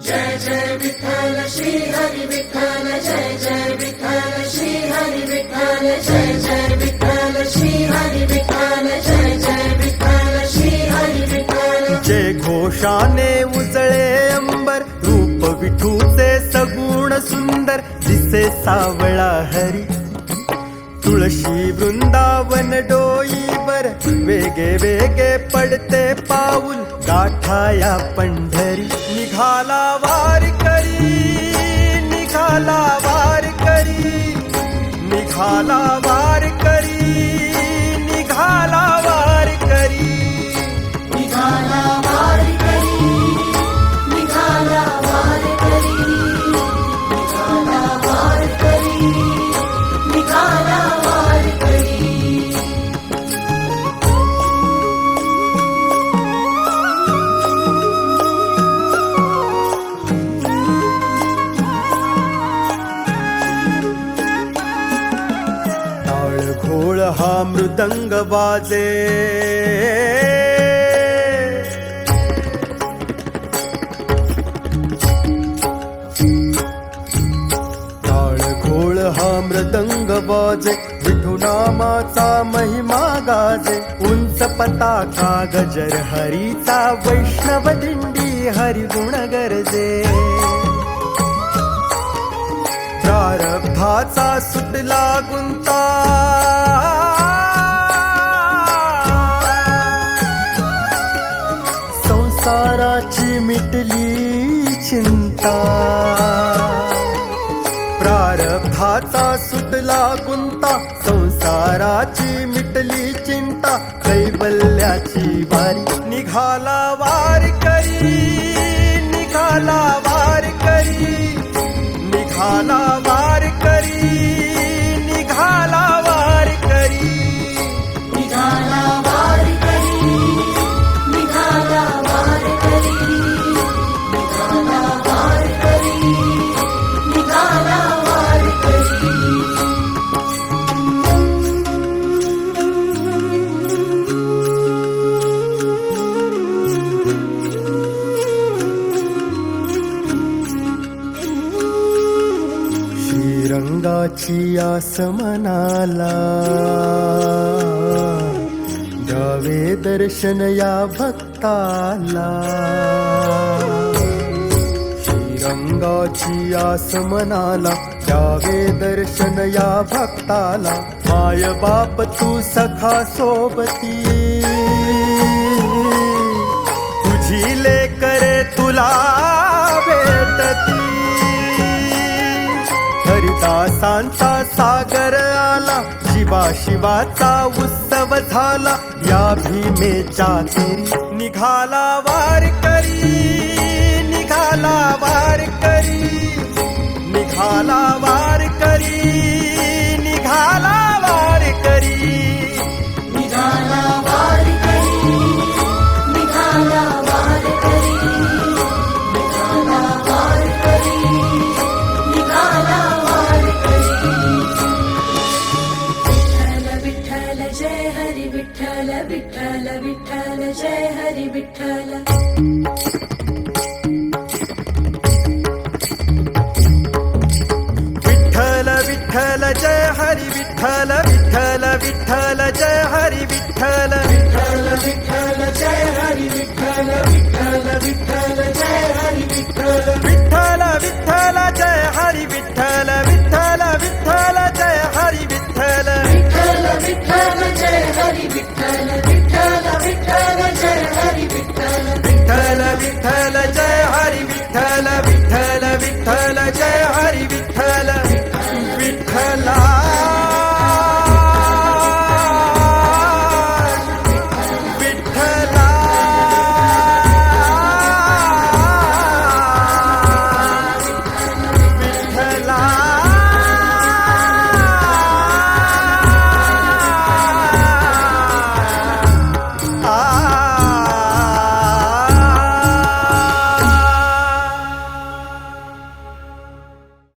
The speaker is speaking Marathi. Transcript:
जय जय विठ्ठल श्री हरी विठ्ठल, जय जय विठ्ठल श्री हरी विठ्ठल, जय जय विठ्ठल श्री हरी विठ्ठल, जय जय विठ्ठल श्री हरी विठ्ठल. जय घोषाने उजळे अंबर, रूप विठूचे सगुण सुंदर, दिसे सावळा हरी. तुळशी वृंदावन डोईवर, वेगे वेगे पडते पाऊल, गाठाया पंढरी. निघाला वारकरी, निघाला वारकरी, निघाला वारकरी, निघाला वारकरी. निघाला वारकरी, निघाला वारकरी, निघाला वारकरी, निघाला वारकरी. टाळ घोळ हा मृदंग वाजे, टाळ घोळ हा मृदंग वाजे, विठू नामाचा महिमा गाजे. उंच पताका गजर हरीचा, वैष्णव दिंडी हरिगुण गरजे. प्रारब्धाचा सुटला गुंता, संसाराची मिटली चिंता. प्रारब्धाचा सुटला गुंता, संसाराची मिटली चिंता. कैवल्याची वारी, निघाला वारकरी, निघाला वारकरी, निघाला वारकरी, निघाला वारकरी. निघाला वारकरी, निघाला वारकरी, निघाला वारकरी, निघाला वारकरी. श्रीरंगाची आस मनाला, द्यावे दर्शन या भक्ताला. श्रीरंगाची आस मनाला, द्यावे दर्शन या भक्ताला. माय बाप तू सखा सोबती, तुझी लेकरे तुला भेटती. हरिदासांचा सागर आला, शिवा शिवाचा उत्सव झाला. या भीमेच्या तेरी, निघाला वारकरी, निघाला वारकरी, निघाला वारकरी, निघाला वारकरी. निघाला वारकरी, निघाला वारकरी, निघाला वारकरी, निघाला वारकरी. विठ्ठल विठ्ठल जय हरी विठ्ठल, विठ्ठल विठ्ठल जय हरी विठ्ठल. विठ्ठल विठ्ठल जय हरी विठ्ठल, विठ्ठल विठ्ठल